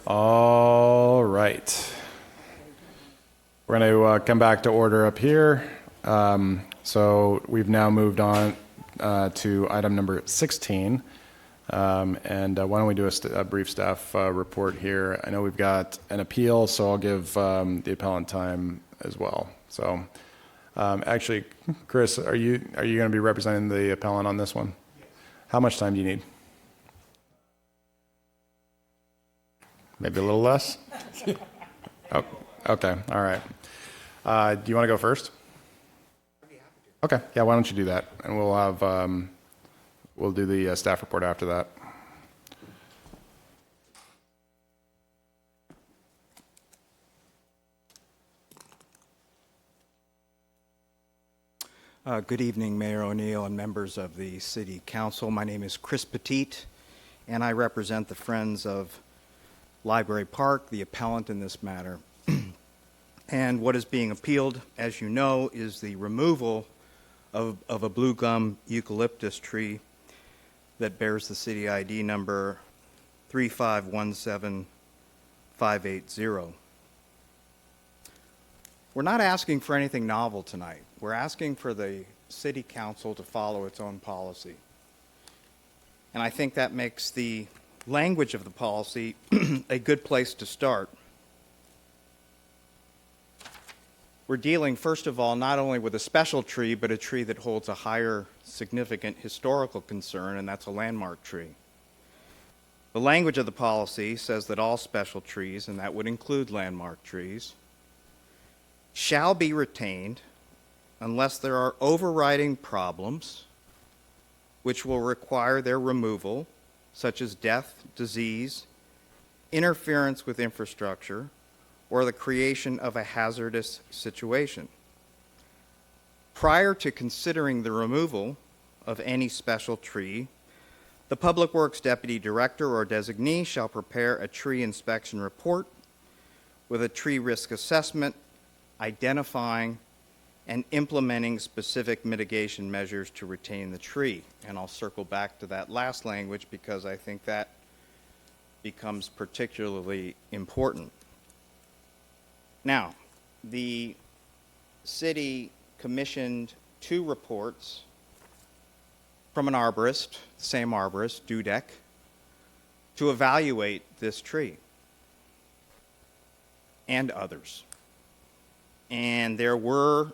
All right. We're going to come back to order up here. So we've now moved on to item number 16. And why don't we do a brief staff report here? I know we've got an appeal, so I'll give the appellant time as well. So actually, Chris, are you going to be representing the appellant on this one? Yes. How much time do you need? Maybe a little less? Oh, okay, all right. Do you want to go first? Okay, yeah, why don't you do that? And we'll have, we'll do the staff report after that. Good evening, Mayor O'Neill and members of the City Council. My name is Chris Petit, and I represent the Friends of Library Park, the appellant in this matter. And what is being appealed, as you know, is the removal of a blue gum eucalyptus tree that bears the city ID number 3517580. We're not asking for anything novel tonight. We're asking for the City Council to follow its own policy. And I think that makes the language of the policy a good place to start. We're dealing, first of all, not only with a special tree, but a tree that holds a higher significant historical concern, and that's a landmark tree. The language of the policy says that all special trees, and that would include landmark trees, shall be retained unless there are overriding problems which will require their removal, such as death, disease, interference with infrastructure, or the creation of a hazardous situation. Prior to considering the removal of any special tree, the Public Works Deputy Director or designee shall prepare a tree inspection report with a tree risk assessment identifying and implementing specific mitigation measures to retain the tree. And I'll circle back to that last language because I think that becomes particularly important. Now, the city commissioned 2 reports from an arborist, the same arborist, Dudek, to evaluate this tree and others. And there were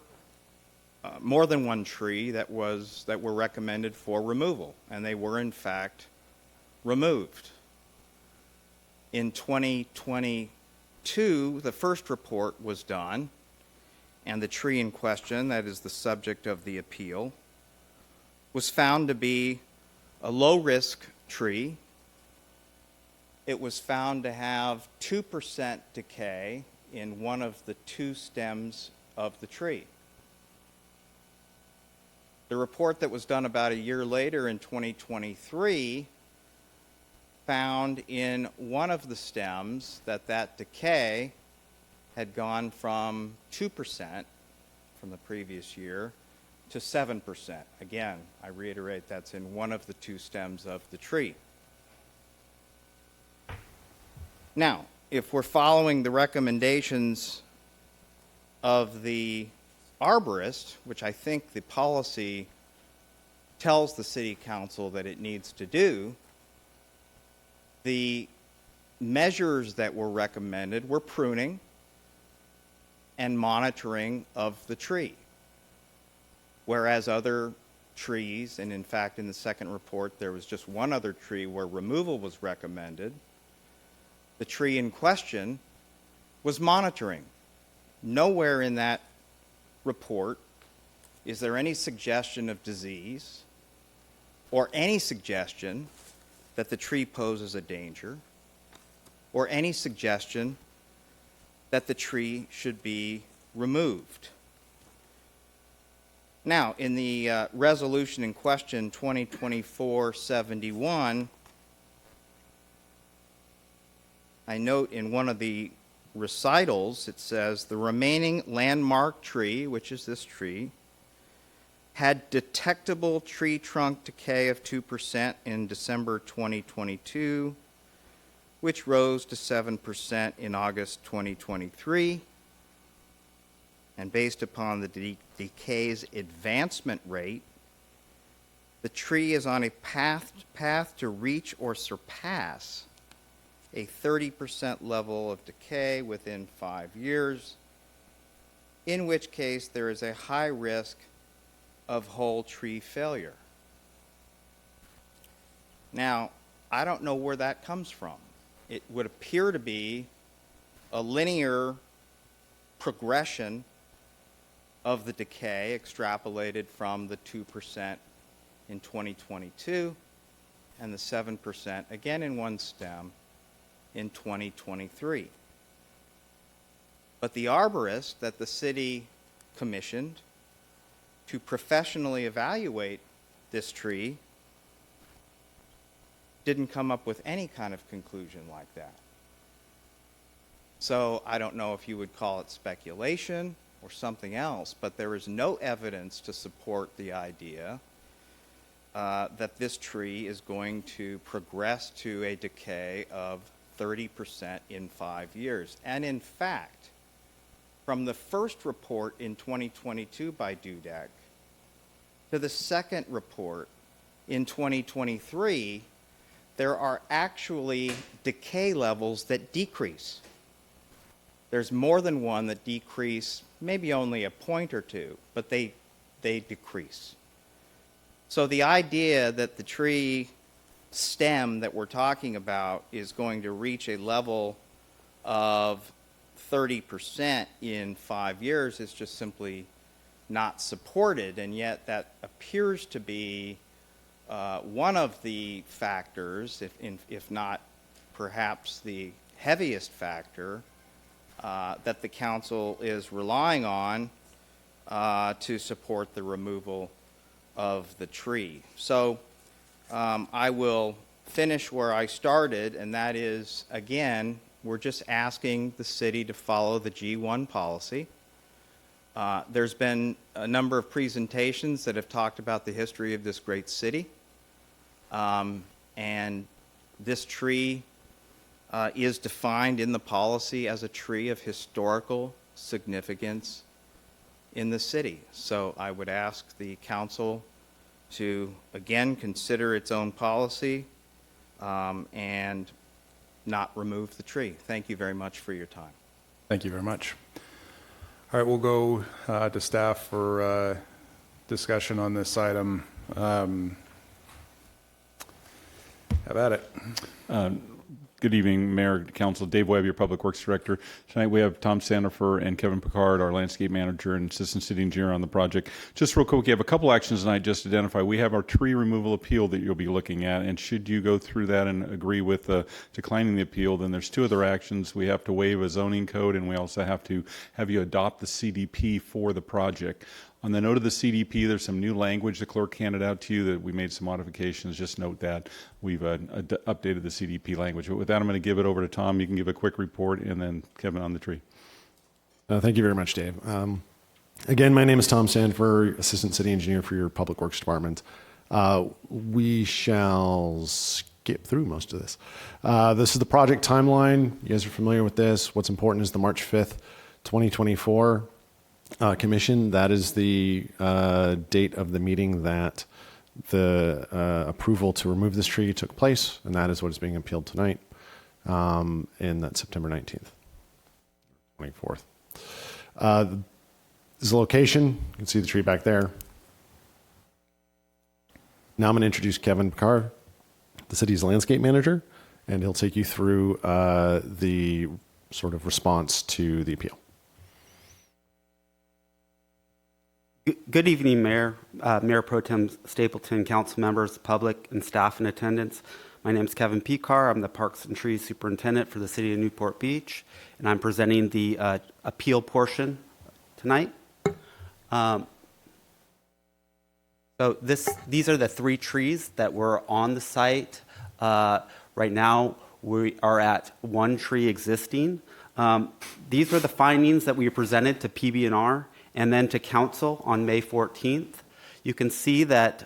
more than one tree that were recommended for removal, and they were in fact removed. In 2022, the first report was done, and the tree in question, that is the subject of the appeal, was found to be a low-risk tree. It was found to have 2% decay in one of the 2 stems of the tree. The report that was done about a year later in 2023 found in one of the stems that decay had gone from 2% from the previous year to 7%. Again, I reiterate, that's in one of the 2 stems of the tree. Now, if we're following the recommendations of the arborist, which I think the policy tells the City Council that it needs to do, the measures that were recommended were pruning and monitoring of the tree. Whereas other trees, and in fact in the second report there was just one other tree where removal was recommended, the tree in question was monitoring. Nowhere in that report is there any suggestion of disease or any suggestion that the tree poses a danger or any suggestion that the tree should be removed. Now, in the resolution in question, 2024-71, I note in one of the recitals, it says, the remaining landmark tree, which is this tree, had detectable tree trunk decay of 2% in December 2022, which rose to 7% in August 2023. And based upon the decay's advancement rate, the tree is on a path to reach or surpass a 30% level of decay within 5 years, in which case there is a high risk of whole tree failure. Now, I don't know where that comes from. It would appear to be a linear progression of the decay extrapolated from the 2% in 2022 and the 7% again in one stem in 2023. But the arborist that the city commissioned to professionally evaluate this tree didn't come up with any kind of conclusion like that. So I don't know if you would call it speculation or something else, but there is no evidence to support the idea that this tree is going to progress to a decay of 30% in 5 years. And in fact, from the first report in 2022 by DUDEC to the second report in 2023, there are actually decay levels that decrease. There's more than one that decrease, maybe only a point or two, but they decrease. So the idea that the tree stem that we're talking about is going to reach a level of 30% in 5 years is just simply not supported, and yet that appears to be one of the factors, if not perhaps the heaviest factor, that the council is relying on to support the removal of the tree. So I will finish where I started, and that is, again, we're just asking the city to follow the G1 policy. There's been a number of presentations that have talked about the history of this great city, and this tree is defined in the policy as a tree of historical significance in the city. So I would ask the council to, again, consider its own policy and not remove the tree. Thank you very much for your time. Thank you very much. All right, we'll go to staff for discussion on this item. Have at it. Good evening, Mayor, Council. Dave Webb, your Public Works Director. Tonight we have Tom Sandifer and Kevin Picard, our Landscape Manager and Assistant City Engineer on the project. Just real quick, we have a couple actions tonight just to identify. We have our tree removal appeal that you'll be looking at, and should you go through that and agree with declining the appeal, then there's two other actions. We have to waive a zoning code, and we also have to have you adopt the CDP for the project. On the note of the CDP, there's some new language the clerk handed out to you that we made some modifications. Just note that we've updated the CDP language. But with that, I'm going to give it over to Tom. You can give a quick report, and then Kevin on the tree. Thank you very much, Dave. Again, my name is Tom Sandifer, Assistant City Engineer for your Public Works Department. We shall skip through most of this. This is the project timeline. You guys are familiar with this. What's important is the March 5th, 2024 commission. That is the date of the meeting that the approval to remove this tree took place, and that is what is being appealed tonight, in that September 19th, 24th. This is the location. You can see the tree back there. Now I'm going to introduce Kevin Picard, the city's landscape manager, and he'll take you through the sort of response to the appeal. Good evening, Mayor, Mayor Pro Tem Stapleton, council members, public, and staff in attendance. My name is Kevin Picard. I'm the Parks and Trees Superintendent for the City of Newport Beach, and I'm presenting the appeal portion tonight. So these are the three trees that were on the site. Right now, we are at one tree existing. These are the findings that we presented to PB&R and then to council on May 14th. You can see that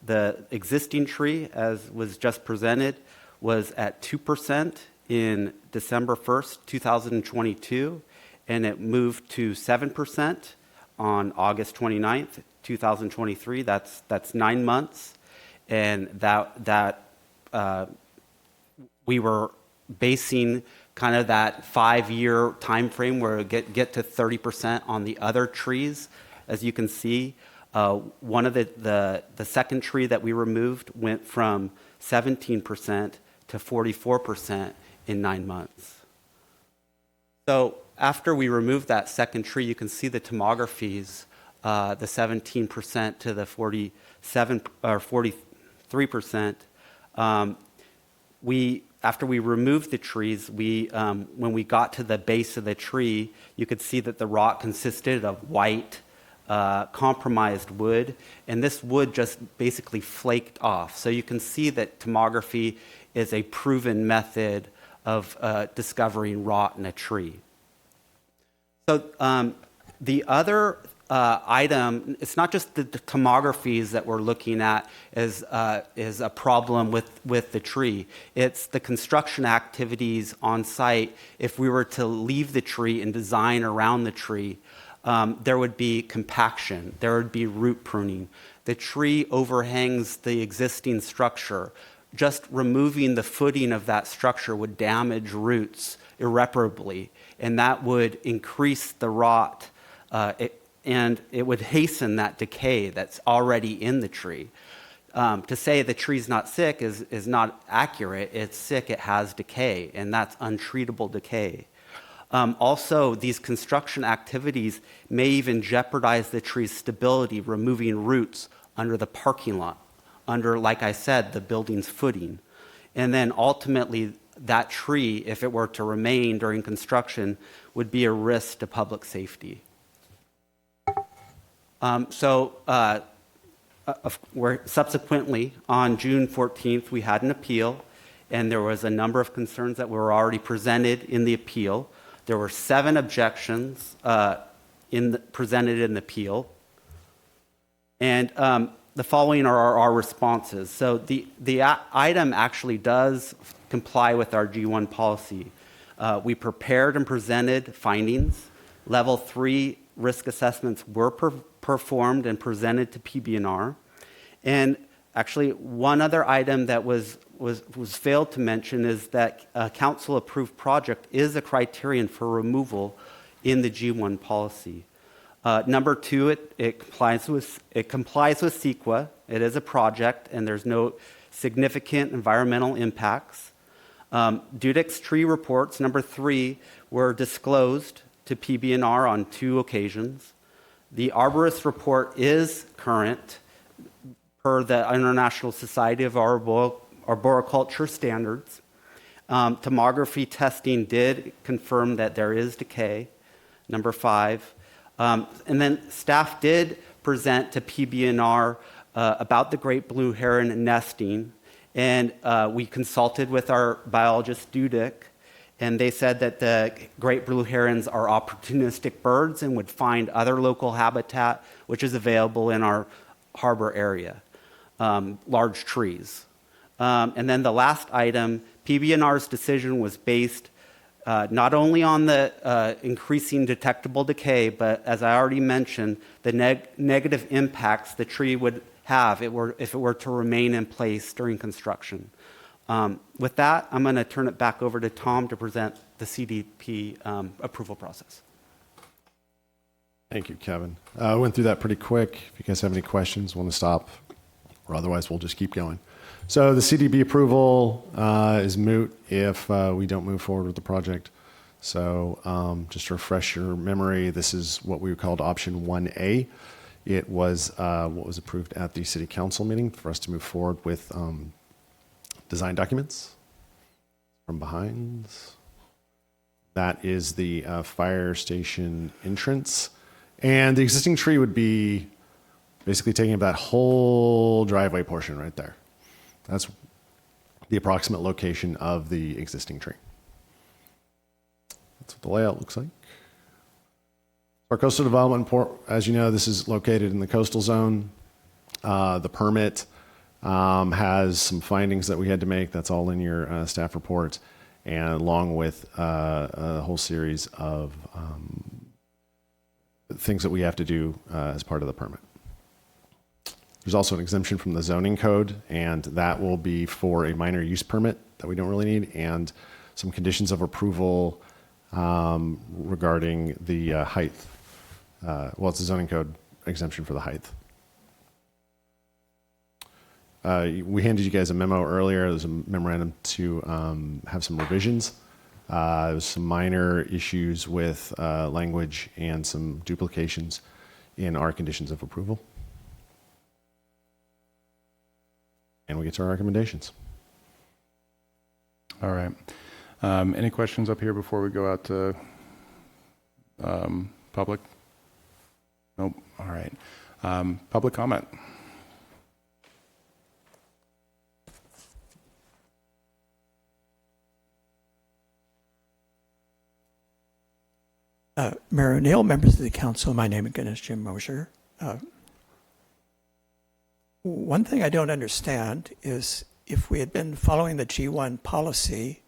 the existing tree, as was just presented, was at 2% in December 1st, 2022, and it moved to 7% on August 29th, 2023. That's 9 months, and we were basing kind of that 5-year time frame where it get to 30% on the other trees. As you can see, one of the second tree that we removed went from 17% to 44% in 9 months. So after we removed that second tree, you can see the tomographies, the 17% to the 47 or 43%. After we removed the trees, when we got to the base of the tree, you could see that the rot consisted of white, compromised wood, and this wood just basically flaked off. So you can see that tomography is a proven method of discovering rot in a tree. So the other item, it's not just the tomographies that we're looking at as a problem with the tree. It's the construction activities on site. If we were to leave the tree and design around the tree, there would be compaction, there would be root pruning. The tree overhangs the existing structure. Just removing the footing of that structure would damage roots irreparably, and that would increase the rot, and it would hasten that decay that's already in the tree. To say the tree's not sick is not accurate. It's sick, it has decay, and that's untreatable decay. Also, these construction activities may even jeopardize the tree's stability, removing roots under the parking lot, under, like I said, the building's footing. And then ultimately, that tree, if it were to remain during construction, would be a risk to public safety. Subsequently, on June 14th, we had an appeal, and there was a number of concerns that were already presented in the appeal. There were 7 objections presented in the appeal, and the following are our responses. So the item actually does comply with our G1 policy. We prepared and presented findings. Level 3 risk assessments were performed and presented to PB&R. And actually, one other item that was failed to mention is that a council-approved project is a criterion for removal in the G1 policy. Number 2, it complies with CEQA. It is a project, and there's no significant environmental impacts. Dudek's tree reports, number 3, were disclosed to PB&R on 2 occasions. The arborist report is current per the International Society of Arboriculture standards. Tomography testing did confirm that there is decay, number 5. And then staff did present to PB&R about the great blue heron nesting, and we consulted with our biologist, Dudek, and they said that the great blue herons are opportunistic birds and would find other local habitat, which is available in our harbor area, large trees. And then the last item, PB&R's decision was based not only on the increasing detectable decay, but as I already mentioned, the negative impacts the tree would have if it were to remain in place during construction. With that, I'm going to turn it back over to Tom to present the CDP approval process. Thank you, Kevin. I went through that pretty quick. If you guys have any questions, want to stop, or otherwise we'll just keep going. So the CDP approval is moot if we don't move forward with the project. So just to refresh your memory, this is what we called option 1A. It was what was approved at the city council meeting for us to move forward with design documents from behind. That is the fire station entrance. And the existing tree would be basically taking up that whole driveway portion right there. That's the approximate location of the existing tree. That's what the layout looks like. Our coastal development port, as you know, this is located in the coastal zone. The permit has some findings that we had to make. That's all in your staff report, and along with a whole series of things that we have to do as part of the permit. There's also an exemption from the zoning code, and that will be for a minor use permit that we don't really need, and some conditions of approval regarding the height. Well, it's a zoning code exemption for the height. We handed you guys a memo earlier. There's a memorandum to have some revisions. There's some minor issues with language and some duplications in our conditions of approval. And we get to our recommendations. All right. Any questions up here before we go out to public? Nope. All right. Public comment. Mayor O'Neill, members of the council, my name again is Jim Mosher. One thing I don't understand is if we had been following the G1 policy,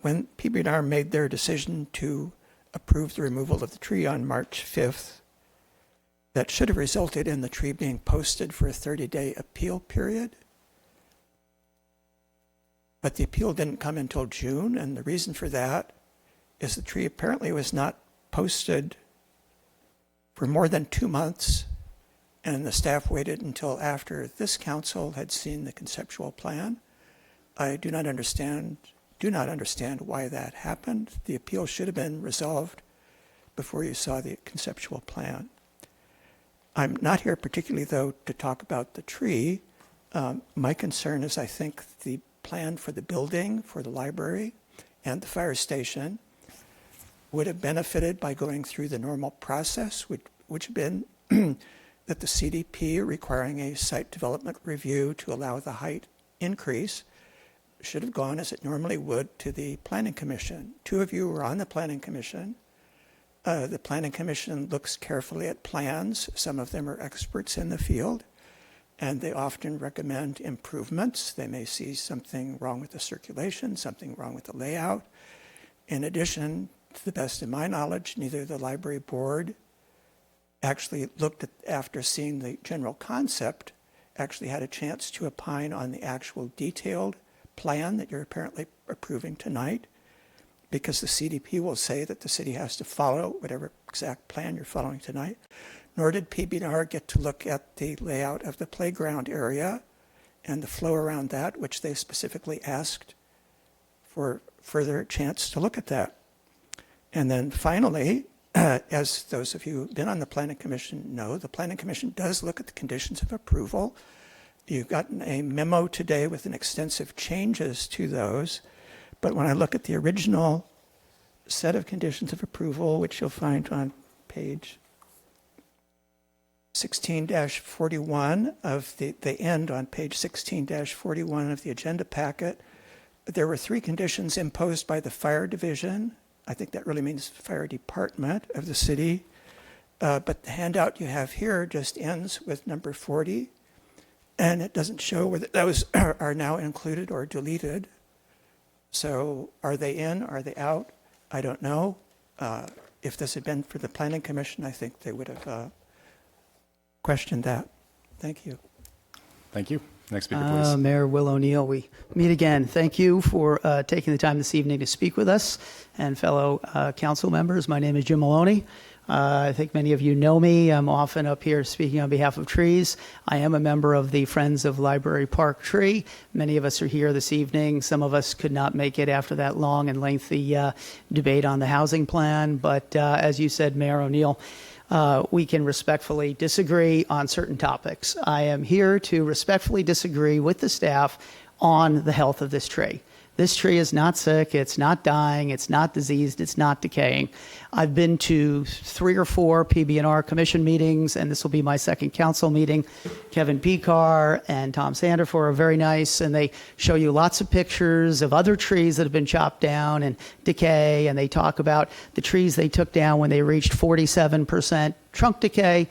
when PB&R made their decision to approve the removal of the tree on March 5th, that should have resulted in the tree being posted for a 30-day appeal period. But the appeal didn't come until June, and the reason for that is the tree apparently was not posted for more than 2 months, and the staff waited until after this council had seen the conceptual plan. I do not understand why that happened. The appeal should have been resolved before you saw the conceptual plan. I'm not here particularly, though, to talk about the tree. My concern is I think the plan for the building, for the library, and the fire station would have benefited by going through the normal process, which had been that the CDP requiring a site development review to allow the height increase should have gone as it normally would to the Planning Commission. 2 of you were on the Planning Commission. The Planning Commission looks carefully at plans. Some of them are experts in the field, and they often recommend improvements. They may see something wrong with the circulation, something wrong with the layout. In addition, to the best of my knowledge, neither the library board actually looked at, after seeing the general concept, actually had a chance to opine on the actual detailed plan that you're apparently approving tonight, because the CDP will say that the city has to follow whatever exact plan you're following tonight. Nor did PB&R get to look at the layout of the playground area and the flow around that, which they specifically asked for further chance to look at that. And then finally, as those of you who've been on the Planning Commission know, the Planning Commission does look at the conditions of approval. You've gotten a memo today with an extensive changes to those. But when I look at the original set of conditions of approval, which you'll find on page 16-41 of they end on page 16-41 of the agenda packet, there were 3 conditions imposed by the fire division. I think that really means fire department of the city. But the handout you have here just ends with number 40, and it doesn't show whether those are now included or deleted. So are they in? Are they out? I don't know. If this had been for the Planning Commission, I think they would have questioned that. Thank you. Thank you. Next speaker, please. Mayor Will O'Neill, we meet again. Thank you for taking the time this evening to speak with us and fellow council members. My name is Jim Maloney. I think many of you know me. I'm often up here speaking on behalf of trees. I am a member of the Friends of Library Park Tree. Many of us are here this evening. Some of us could not make it after that long and lengthy debate on the housing plan. But as you said, Mayor O'Neill, we can respectfully disagree on certain topics. I am here to respectfully disagree with the staff on the health of this tree. This tree is not sick, it's not dying, it's not diseased, it's not decaying. I've been to 3 or 4 PB&R commission meetings, and this will be my second council meeting. Kevin Picar and Tom Sandifer are very nice, and they show you lots of pictures of other trees that have been chopped down and decay, and they talk about the trees they took down when they reached 47% trunk decay.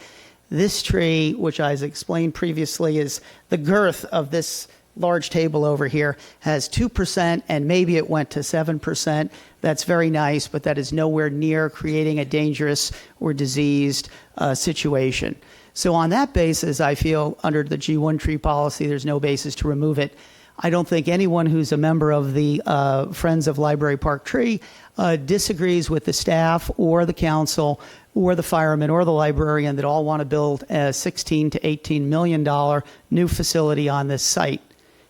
This tree, which I explained previously, is the girth of this large table over here, has 2%, and maybe it went to 7%. That's very nice, but that is nowhere near creating a dangerous or diseased situation. So on that basis, I feel under the G1 tree policy, there's no basis to remove it. I don't think anyone who's a member of the Friends of Library Park Tree disagrees with the staff or the council or the firemen or the librarian that all want to build a $16 to $18 million new facility on this site.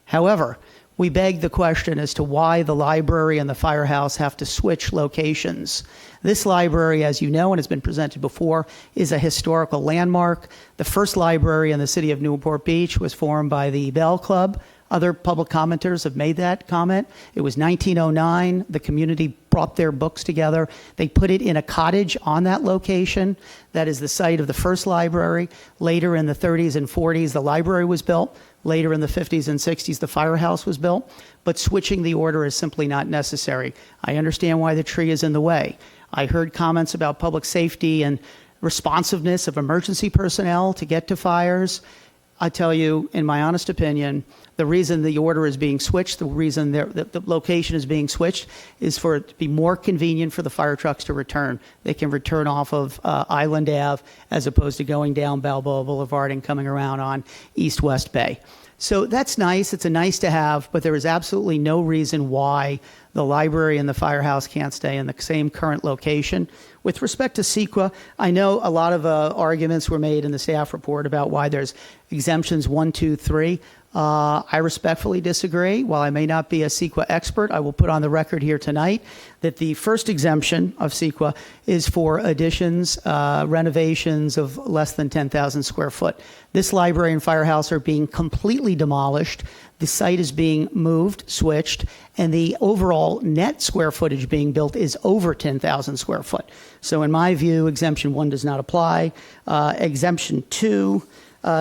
However, we beg the question as to why the library and the firehouse have to switch locations. This library, as you know and has been presented before, is a historical landmark. The first library in the city of Newport Beach was formed by the Bell Club. Other public commenters have made that comment. It was 1909. The community brought their books together. They put it in a cottage on that location. That is the site of the first library. Later in the 30s and 40s, the library was built. Later in the 50s and 60s, the firehouse was built. But switching the order is simply not necessary. I understand why the tree is in the way. I heard comments about public safety and responsiveness of emergency personnel to get to fires. I tell you, in my honest opinion, the reason the order is being switched, the reason the location is being switched, is for it to be more convenient for the fire trucks to return. They can return off of Island Ave as opposed to going down Balboa Boulevard and coming around on East-West Bay. So that's nice. It's a nice to have, but there is absolutely no reason why the library and the firehouse can't stay in the same current location. With respect to CEQA, I know a lot of arguments were made in the staff report about why there's exemptions 1, 2, 3. I respectfully disagree. While I may not be a CEQA expert, I will put on the record here tonight that the first exemption of CEQA is for additions, renovations of less than 10,000 square foot. This library and firehouse are being completely demolished. The site is being moved, switched, and the overall net square footage being built is over 10,000 square foot. So in my view, exemption 1 does not apply. Exemption 2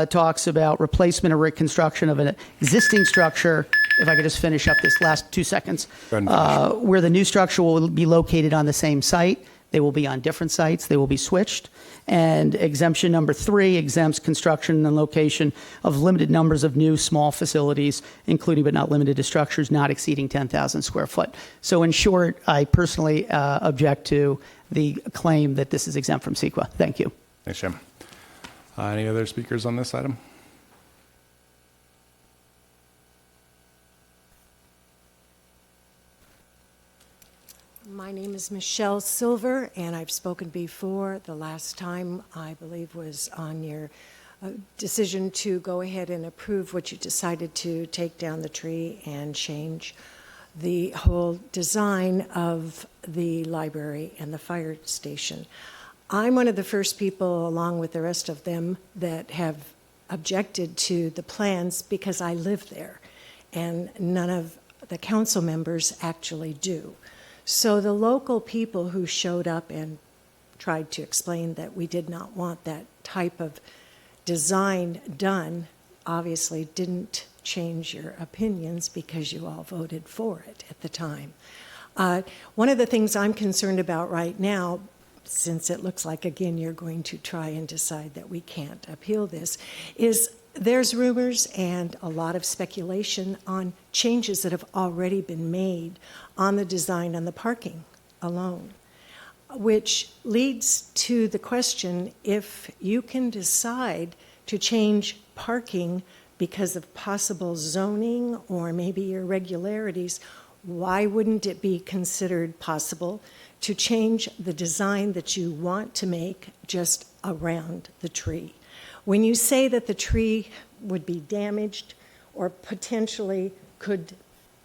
talks about replacement or reconstruction of an existing structure. If I could just finish up this last 2 seconds. Where the new structure will be located on the same site. They will be on different sites. They will be switched. And exemption number 3 exempts construction and location of limited numbers of new small facilities, including but not limited to structures not exceeding 10,000 square foot. So in short, I personally object to the claim that this is exempt from CEQA. Thank you. Thanks, Jim. Any other speakers on this item? My name is Michelle Silver, and I've spoken before. The last time, I believe, was on your decision to go ahead and approve what you decided to take down the tree and change the whole design of the library and the fire station. I'm one of the first people, along with the rest of them, that have objected to the plans because I live there, and none of the council members actually do. So the local people who showed up and tried to explain that we did not want that type of design done obviously didn't change your opinions because you all voted for it at the time. One of the things I'm concerned about right now, since it looks like, again, you're going to try and decide that we can't appeal this, is there's rumors and a lot of speculation on changes that have already been made on the design and the parking alone, which leads to the question, if you can decide to change parking because of possible zoning or maybe irregularities, why wouldn't it be considered possible to change the design that you want to make just around the tree? When you say that the tree would be damaged or potentially could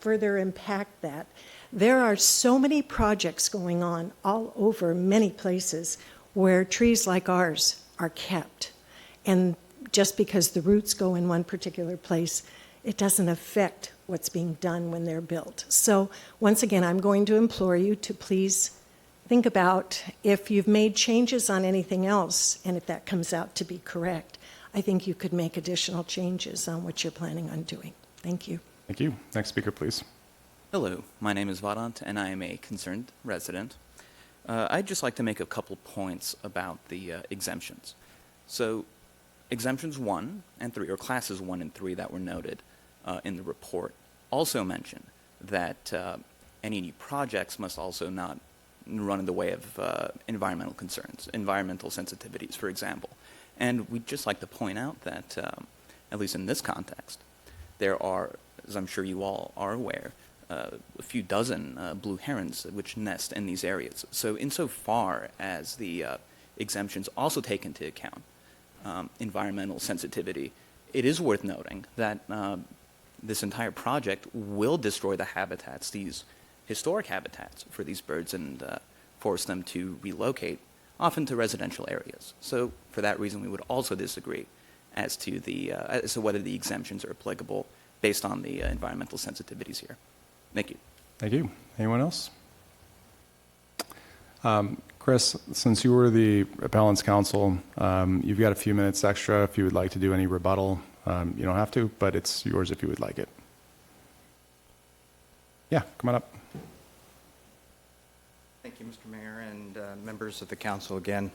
further impact that, there are so many projects going on all over many places where trees like ours are kept. And just because the roots go in one particular place, it doesn't affect what's being done when they're built. So once again, I'm going to implore you to please think about if you've made changes on anything else, and if that comes out to be correct, I think you could make additional changes on what you're planning on doing. Thank you. Thank you. Next speaker, please. Hello, my name is Vadant, and I am a concerned resident. I'd just like to make a couple points about the exemptions. So exemptions 1 and 3, or classes 1 and 3 that were noted in the report, also mention that any new projects must also not run in the way of environmental concerns, environmental sensitivities, for example. And we'd just like to point out that, at least in this context, there are, as I'm sure you all are aware, a few dozen blue herons which nest in these areas. So insofar as the exemptions also take into account environmental sensitivity, it is worth noting that this entire project will destroy the habitats, these historic habitats for these birds, and force them to relocate, often to residential areas. So for that reason, we would also disagree as to whether the exemptions are applicable based on the environmental sensitivities here. Thank you. Thank you. Anyone else? Chris, since you were the appellant's counsel, you've got a few minutes extra if you would like to do any rebuttal. You don't have to, but it's yours if you would like it. Yeah, come on up. Thank you, Mr. Mayor, and members of the council again.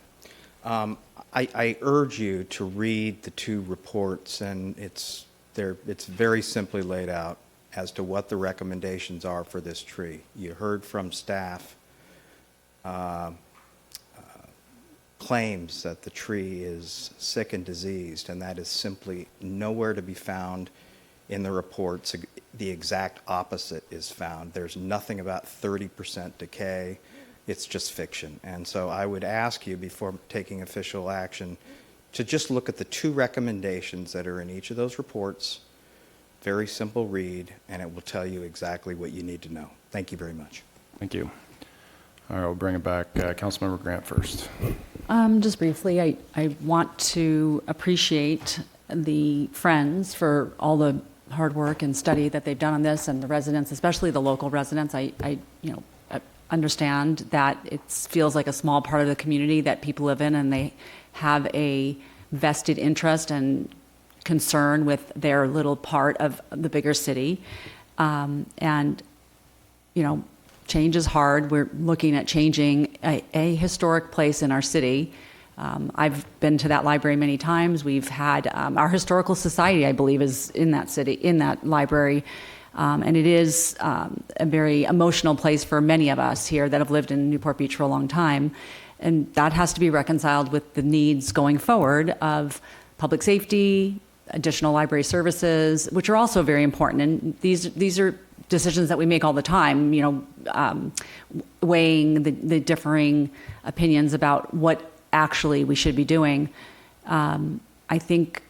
I urge you to read the two reports, and it's very simply laid out as to what the recommendations are for this tree. You heard from staff claims that the tree is sick and diseased, and that is simply nowhere to be found in the reports. The exact opposite is found. There's nothing about 30% decay. It's just fiction. And so I would ask you, before taking official action, to just look at the two recommendations that are in each of those reports. Very simple read, and it will tell you exactly what you need to know. Thank you very much. Thank you. All right, we'll bring it back. Councilmember Grant first. Just briefly, I want to appreciate the Friends for all the hard work and study that they've done on this, and the residents, especially the local residents. I understand that it feels like a small part of the community that people live in, and they have a vested interest and concern with their little part of the bigger city. Change is hard. We're looking at changing a historic place in our city. I've been to that library many times. We've had our historical society, I believe, is in that city, in that library. And it is a very emotional place for many of us here that have lived in Newport Beach for a long time. And that has to be reconciled with the needs going forward of public safety, additional library services, which are also very important. And these are decisions that we make all the time, weighing the differing opinions about what actually we should be doing. I think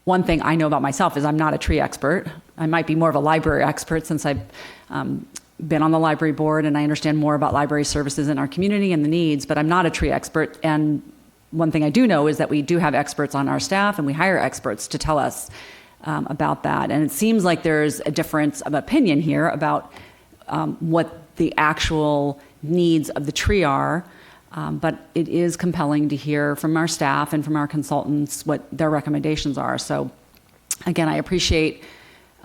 one thing I know about myself is I'm not a tree expert. I might be more of a library expert since I've been on the library board and I understand more about library services in our community and the needs, but I'm not a tree expert. And one thing I do know is that we do have experts on our staff, and we hire experts to tell us about that. And it seems like there's a difference of opinion here about what the actual needs of the tree are. But it is compelling to hear from our staff and from our consultants what their recommendations are. So again, I appreciate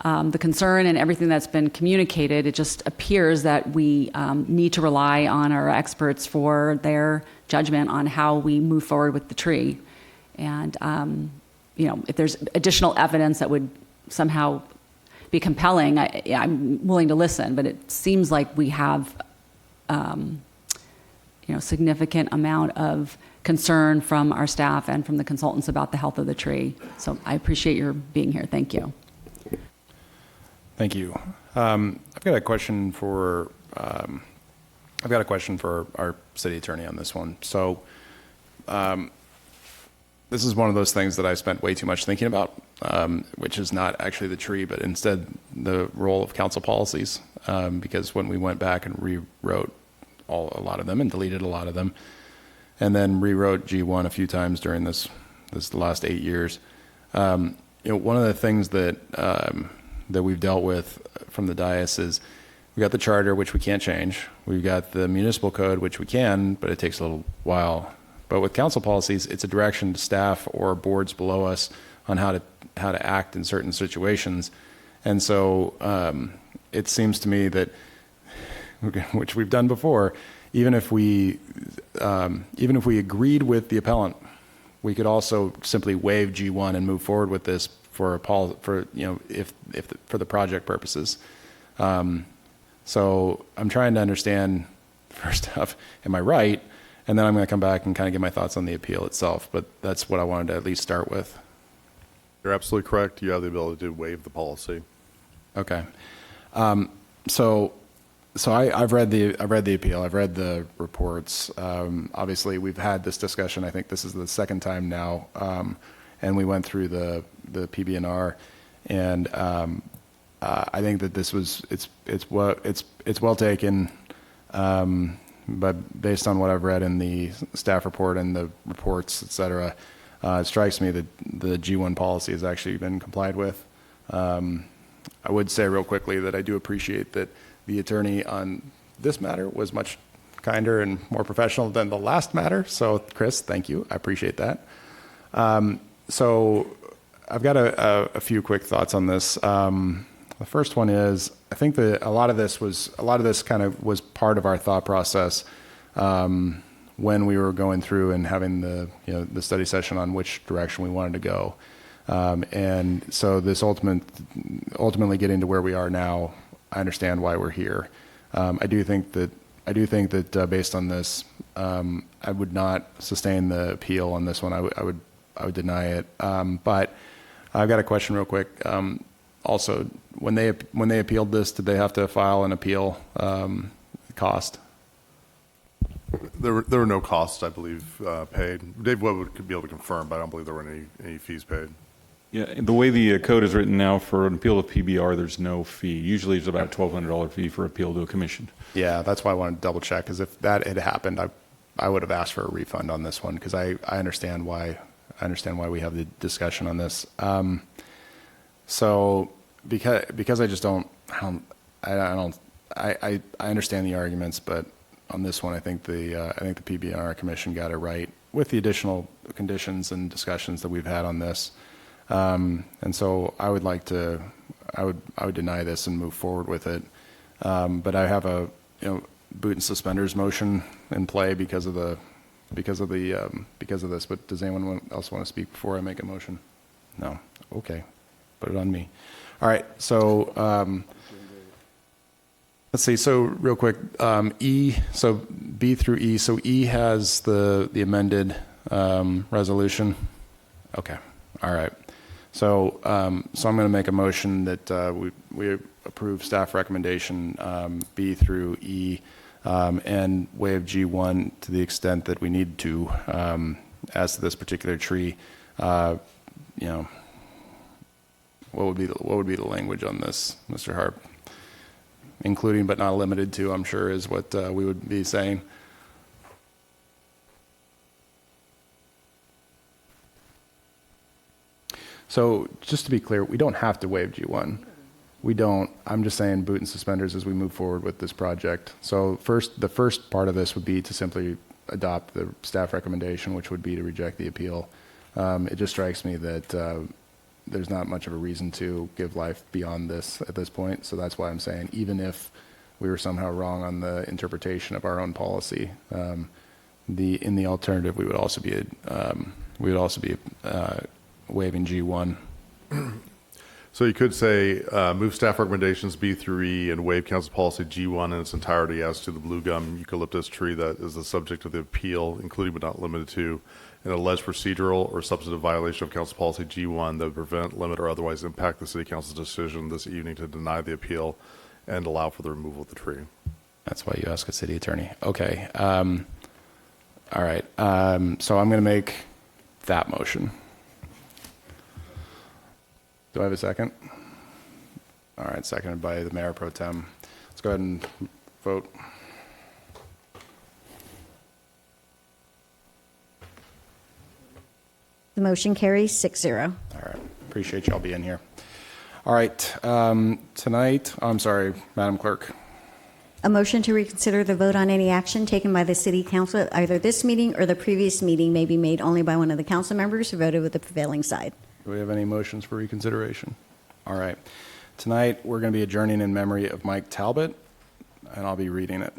the concern and everything that's been communicated. It just appears that we need to rely on our experts for their judgment on how we move forward with the tree. And, if there's additional evidence that would somehow be compelling, I'm willing to listen, but it seems like we have significant amount of concern from our staff and from the consultants about the health of the tree. So I appreciate your being here. Thank you. Thank you. I've got a question for our city attorney on this one. So this is one of those things that I spent way too much thinking about, which is not actually the tree, but instead the role of council policies. Because when we went back and rewrote a lot of them and deleted a lot of them, and then rewrote G1 a few times during this last 8 years. One of the things that we've dealt with from the dais is we got the charter, which we can't change. We've got the municipal code, which we can, but it takes a little while. But with council policies, it's a direction to staff or boards below us on how to act in certain situations. And so it seems to me that, which we've done before, even if we agreed with the appellant we could also simply waive G1 and move forward with this for for the project purposes. So I'm trying to understand, first off, am I right? And then I'm going to come back and kind of give my thoughts on the appeal itself. But that's what I wanted to at least start with. You're absolutely correct. You have the ability to waive the policy. Okay. I've read the appeal. I've read the reports. Obviously, we've had this discussion. I think this is the second time now, and we went through the PBNR, and I think that it's well taken. But based on what I've read in the staff report and the reports, et cetera, it strikes me that the G1 policy has actually been complied with. I would say real quickly that I do appreciate that the attorney on this matter was much kinder and more professional than the last matter. So, Chris, thank you. I appreciate that. So I've got a few quick thoughts on this. The first one is, I think that a lot of this kind of was part of our thought process when we were going through and having the study session on which direction we wanted to go. And so this ultimately getting to where we are now, I understand why we're here. I do think that based on this, I would not sustain the appeal on this one. I would deny it. But I've got a question real quick. Also, when they appealed this, did they have to file an appeal cost? There were no costs, I believe, paid. Dave Webb could be able to confirm, but I don't believe there were any fees paid. Yeah, the way the code is written now for an appeal to PBR, there's no fee. Usually it's about a $1,200 fee for appeal to a commission. Yeah, that's why I wanted to double check, because if that had happened, I would have asked for a refund on this one, because I understand why we have the discussion on this. So because I just I understand the arguments, but on this one, I think the PBR commission got it right with the additional conditions and discussions that we've had on this. And so I would deny this and move forward with it. But I have a boot and suspenders motion in play because of this. But does anyone else want to speak before I make a motion? No. Okay. Put it on me. All right. So let's see. So real quick, E. So B through E. So E has the amended resolution. Okay. All right. So I'm going to make a motion that we approve staff recommendation B through E and waive G1 to the extent that we need to as to this particular tree. What would be the language on this, Mr. Harp? Including but not limited to, I'm sure, is what we would be saying. So just to be clear, we don't have to waive G1. We don't. I'm just saying boot and suspenders as we move forward with this project. So the first part of this would be to simply adopt the staff recommendation, which would be to reject the appeal. It just strikes me that there's not much of a reason to give life beyond this at this point. So that's why I'm saying, even if we were somehow wrong on the interpretation of our own policy, in the alternative, we would also be waiving G1. So you could say move staff recommendations B through E and waive council policy G1 in its entirety as to the blue gum eucalyptus tree that is the subject of the appeal, including but not limited to an alleged procedural or substantive violation of council policy G1 that would prevent, limit, or otherwise impact the city council's decision this evening to deny the appeal and allow for the removal of the tree. That's why you ask a city attorney. Okay. All right. So I'm going to make that motion. Do I have a second? All right, seconded by the Mayor Pro Tem. Let's go ahead and vote. The motion carries 6-0. All right, appreciate y'all being here. All right, tonight, I'm sorry, Madam Clerk. A motion to reconsider the vote on any action taken by the City Council at either this meeting or the previous meeting may be made only by one of the council members who voted with the prevailing side. Do we have any motions for reconsideration? All right. Tonight, we're going to be adjourning in memory of Mike Talbot, and I'll be reading it.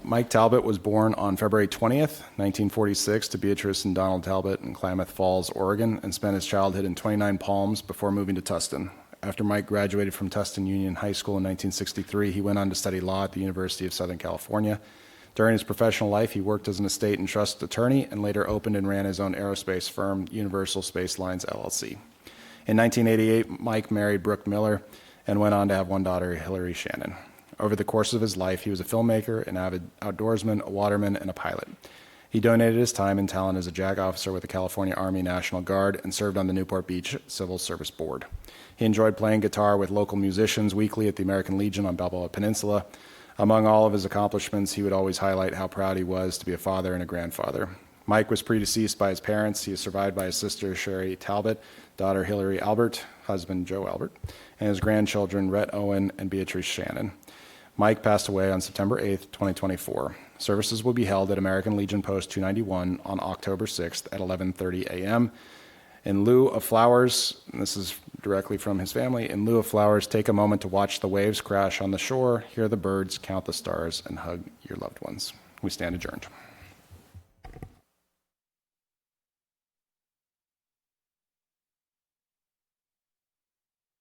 Mike Talbot was born on February 20th, 1946, to Beatrice and Donald Talbot in Klamath Falls, Oregon, and spent his childhood in 29 Palms before moving to Tustin. After Mike graduated from Tustin Union High School in 1963, he went on to study law at the University of Southern California. During his professional life, he worked as an estate and trust attorney and later opened and ran his own aerospace firm, Universal Space Lines, LLC. In 1988, Mike married Brooke Miller and went on to have one daughter, Hillary Shannon. Over the course of his life, he was a filmmaker, an avid outdoorsman, a waterman, and a pilot. He donated his time and talent as a JAG officer with the California Army National Guard and served on the Newport Beach Civil Service Board. He enjoyed playing guitar with local musicians weekly at the American Legion on Balboa Peninsula. Among all of his accomplishments, he would always highlight how proud he was to be a father and a grandfather. Mike was predeceased by his parents. He is survived by his sister, Sherry Talbot, daughter, Hillary Albert, husband, Joe Albert, and his grandchildren, Rhett Owen and Beatrice Shannon. Mike passed away on September 8th, 2024. Services will be held at American Legion Post 291 on October 6th at 11:30 a.m. In lieu of flowers, and this is directly from his family, in lieu of flowers, take a moment to watch the waves crash on the shore, hear the birds, count the stars, and hug your loved ones. We stand adjourned.